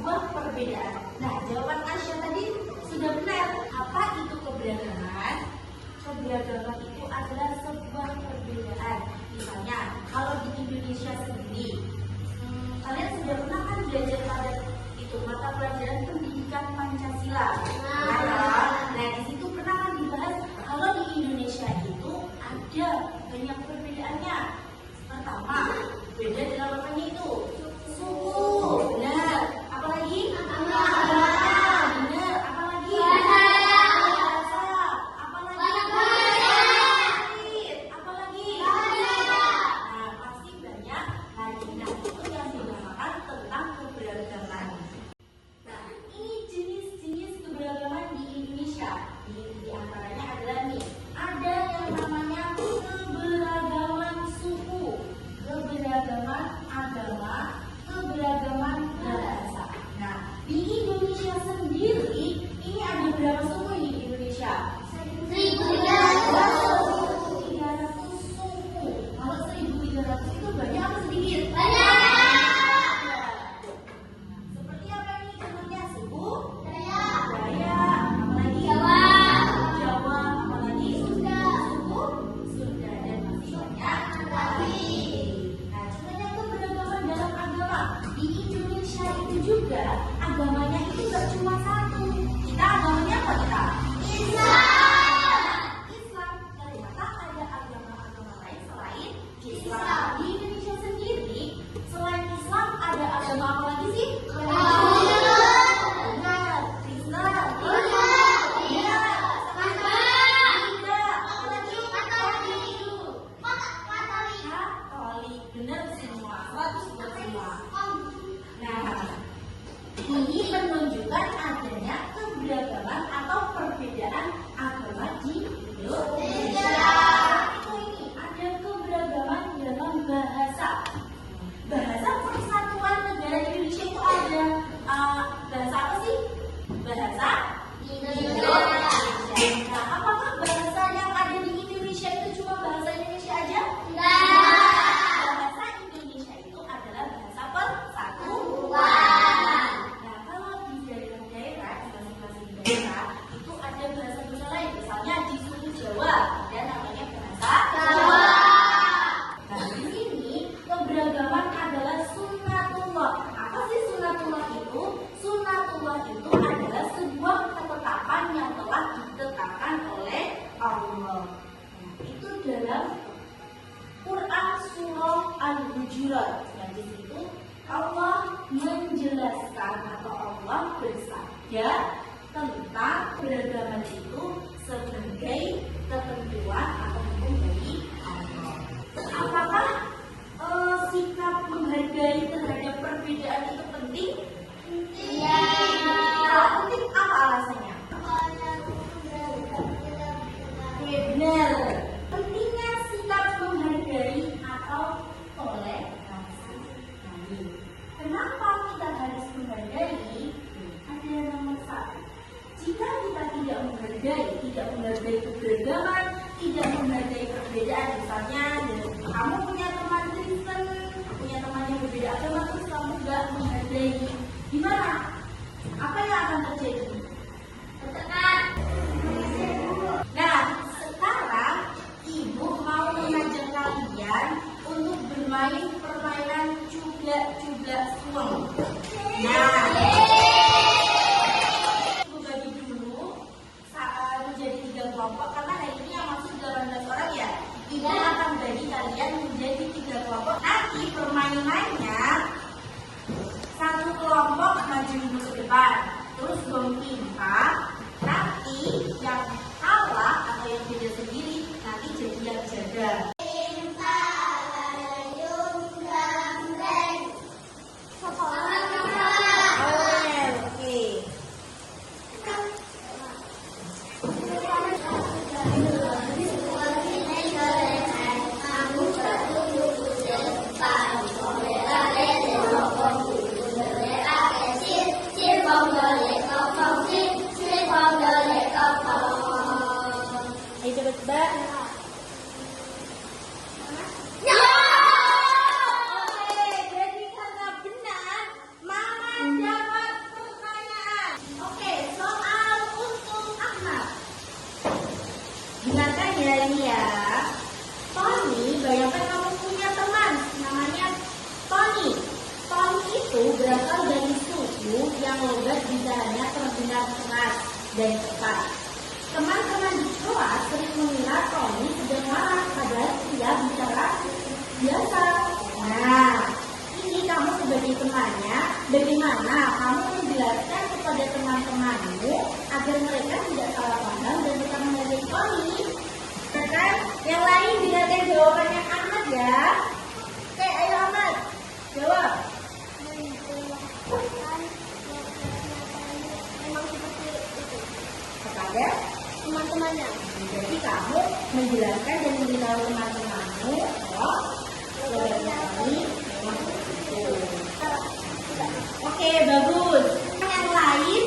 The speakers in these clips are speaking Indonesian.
sebuah perbedaan. Nah, jawaban Asya tadi sudah benar. Apa itu keberagaman? Keberagaman itu adalah sebuah perbedaan. Misalnya, kalau di Indonesia sendiri, kalian sudah pernah kan belajar pada itu mata pelajaran pendidikan Pancasila. Nah, di situ pernah kan dibahas kalau di Indonesia itu ada banyak perbedaannya. Pertama, beda dalam apanya itu? Suku. Benar. Apalagi? Agama. Benar. Apalagi? Bahasa. Apalagi? Apalagi? Nah, pasti banyak lagi. Nah, itu yang dinamakan tentang keberagaman. Nah, ini jenis-jenis keberagaman di Indonesia. Di antaranya adalah nih, ada yang namanya keberagaman suku, keberagaman agama, keberagaman bahasa. Nah, di Indonesia sendiri ini ada berapa suku di Indonesia? 1.300 suku. Kalau 1.300 itu banyak atau sedikit? Banyak. Seperti apa nih contohnya? Suku Dayak, apalagi? Jawa, apalagi? Sunda, suku Sunda, dan masih banyak lagi. Nah, contohnya keberagaman dalam agama. Di Indonesia itu juga agamanya itu gak cuma satu. Kita agamanya apa kita? Islam. Ternyata ada agama-agama lain selain Islam. Di Indonesia sendiri, selain Islam ada agama apa lagi sih? Benar, Kristen. Katolik. Benar semua, 100 buat semua. Nah, ini menunjukkan adanya keberagaman atau perbedaan agama di Indonesia. Itu ini ada keberagaman dalam bahasa. Bahasa Persatuan Negara Indonesia itu ada bahasa apa sih? Bahasa Indonesia. Nah, apakah bahasa yang ada di Indonesia itu cuma bahasa Indonesia aja? Bahasa Indonesia itu adalah bahasa persatuan. Nah, kalau di daerah-daerah, di masing-masing daerah itu ada bahasa-bahasa lain. Misalnya di suku Jawa ada namanya bahasa Jawa. Nah, di sini keberagaman adalah sunnatullah. Apa sih sunnatullah itu? Sunnatullah itu adalah sebuah ketetapan yang telah ditetapkan oleh Allah. Nah, itu dalam Quran surah Al-Hujurat. Nah, di situ Allah menjelaskan atau Allah bersabda tentang keberagaman itu sebagai ketentuan atau hukum dari Allah. Apakah sikap menghargai terhadap perbedaan itu penting? Iya. Nah, penting apa alasannya? Benar. Pentingnya sikap menghargai atau toleransi. Kenapa kita harus menghargai? Ada nomor satu. Jika kita tidak menghargai keberagaman, tidak menghargai perbedaan, misalnya kamu punya teman Kristen, punya teman yang berbeda agama, terus kamu gak menghargai, gimana? Apa yang akan terjadi? Tertekan. Nah, sekarang ibu mau mengajak kalian untuk bermain permainan cublak-cublak suang. Nah, ibu bagi dulu menjadi 3 kelompok karena hari ini yang masuk dalam logat bicaranya terdengar keras dan cepat. Teman-teman di kelas sering mengira Tony sedang marah, padahal dia bicara biasa. Nah, ini kamu sebagai temannya, bagaimana kamu menjelaskan kepada teman-temanmu agar mereka tidak salah paham dan tetap menghargai Tony? Kan? Yang lain dengarkan jawabannya Ahmad ya. Oke, ayo Ahmad, jawab. Memang seperti itu Kepada teman-temannya. jadi kamu menjelaskan dan memberitahu teman-temanmu bahwa logatnya Tony memang begitu. Oke, bagus. Yang lain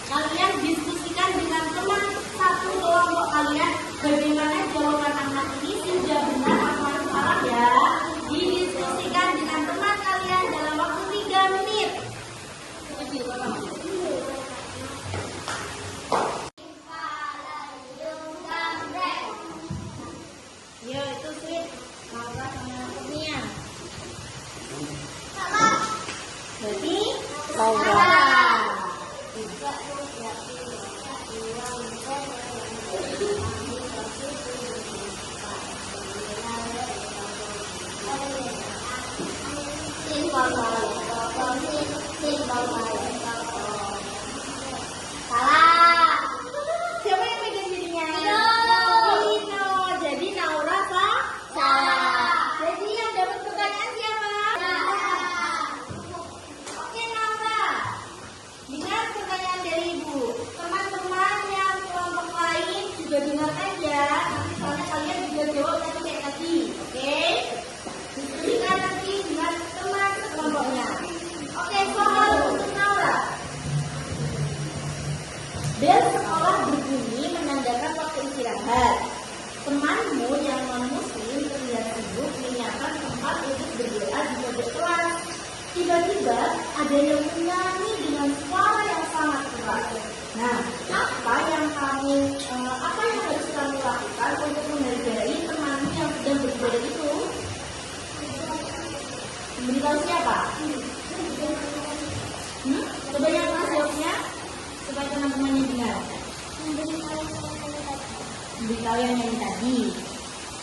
kalian diskusikan dengan teman satu kelompok kalian bagaimana jawaban anak ini sudah benar atau salah ya. Didiskusikan dengan teman kalian dalam waktu 3 menit. Yo, itu sweet. Laura sama Kurnia. Berarti Laura. salah. Siapa yang pegang dirinya? Dino. Jadi Naura salah. Jadi yang dapat pertanyaan siapa? Oke Naura. Dengar pertanyaan dari Ibu. Teman-teman yang kelompok lain juga dengarkan ya. Nanti soalnya kalian juga jawab tadi kayak tadi. Oke? Diskusikan nanti dengan teman sekelompoknya. Oke, soal untuk Naura. Bel sekolah berbunyi menandakan waktu istirahat. Temanmu yang non-muslim terlihat sibuk menyiapkan tempat untuk berdoa di pojok kelas. Tiba-tiba ada yang menyanyi dengan suara yang sangat keras. Nah, apa yang harus kamu lakukan untuk menghargai temanmu yang sedang beribadah itu? Memberitahu siapa? Coba yang kelas jawabnya supaya teman-temannya dengar. Memberitahu yang nyanyi tadi.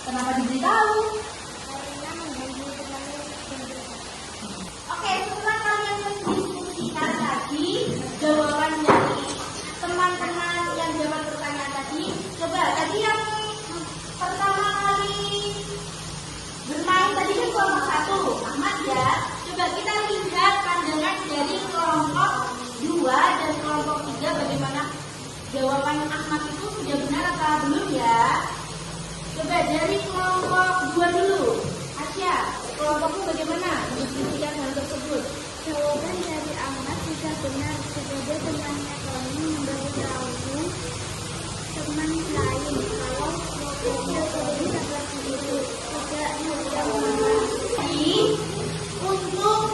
Kenapa diberitahu? Oke, setelah kalian mendiskusikan tadi jawaban dari teman-teman yang jawab pertanyaan tadi, coba tadi yang pertama kali bermain tadi kan kelompok 1, Ahmad ya. Coba kita lihat pandangan dari kelompok 2 dan kelompok 3 bagaimana jawaban Ahmad itu sudah benar atau belum ya. Coba dari kelompok 2 dulu. Asya, kelompokmu bagaimana mendiskusikan hal tersebut? Jawaban dari Ahmad sudah benar. Sebagai temannya Tony memberitahu teman lain kalau logatnya Tony seperti itu. Tidak yang marah. Jadi untuk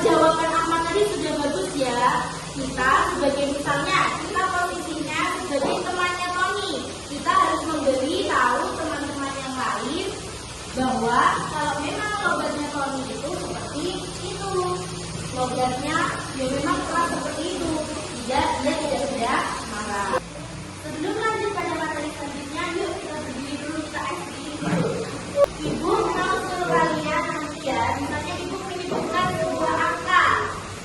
jawaban Ahmad tadi sudah bagus ya. Kita sebagai misalnya kita posisinya sebagai temannya Tony, kita harus memberi tahu teman-teman yang lain bahwa kalau memang logatnya Tony itu seperti itu, logatnya ya memang keras seperti itu, dia tidak marah. Sebelum lanjut pada materi selanjutnya, yuk kita berdiri dulu, kita explain dulu. Ibu mau suruh kalian nanti ya, misalnya ibu menyebutkan sebuah angka.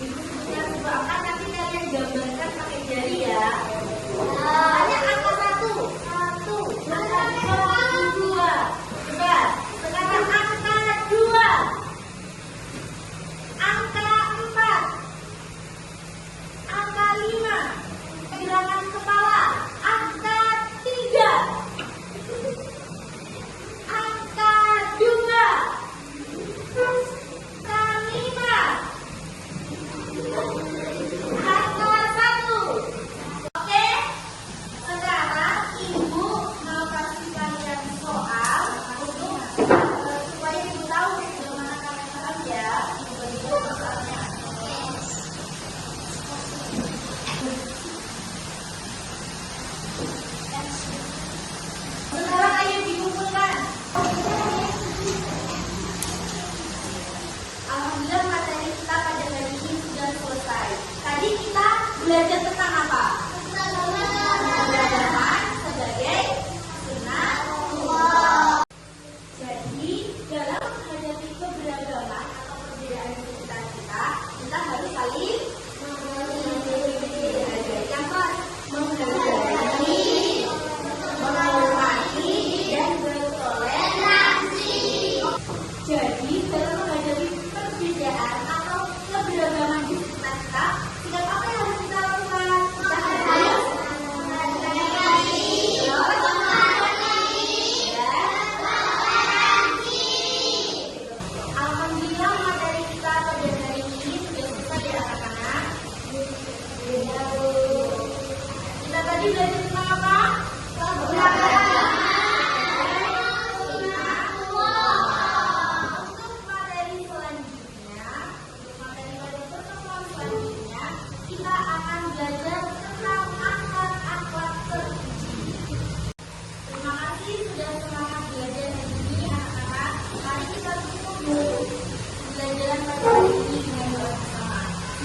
Ibu sebutkan sebuah angka, nanti kalian gambarkan pakai jari ya. Hanya angka 1. Angka 2. Coba, sekarang angka 2. Angka 4. Angka 5. Gerakan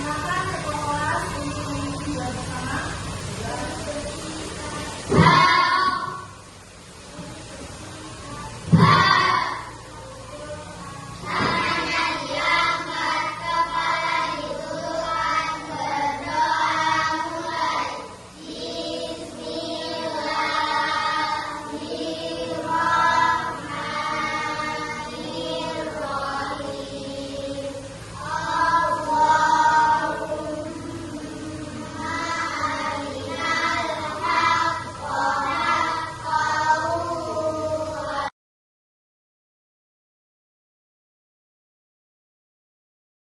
Silakan ketua kelas untuk mengikuti bersama.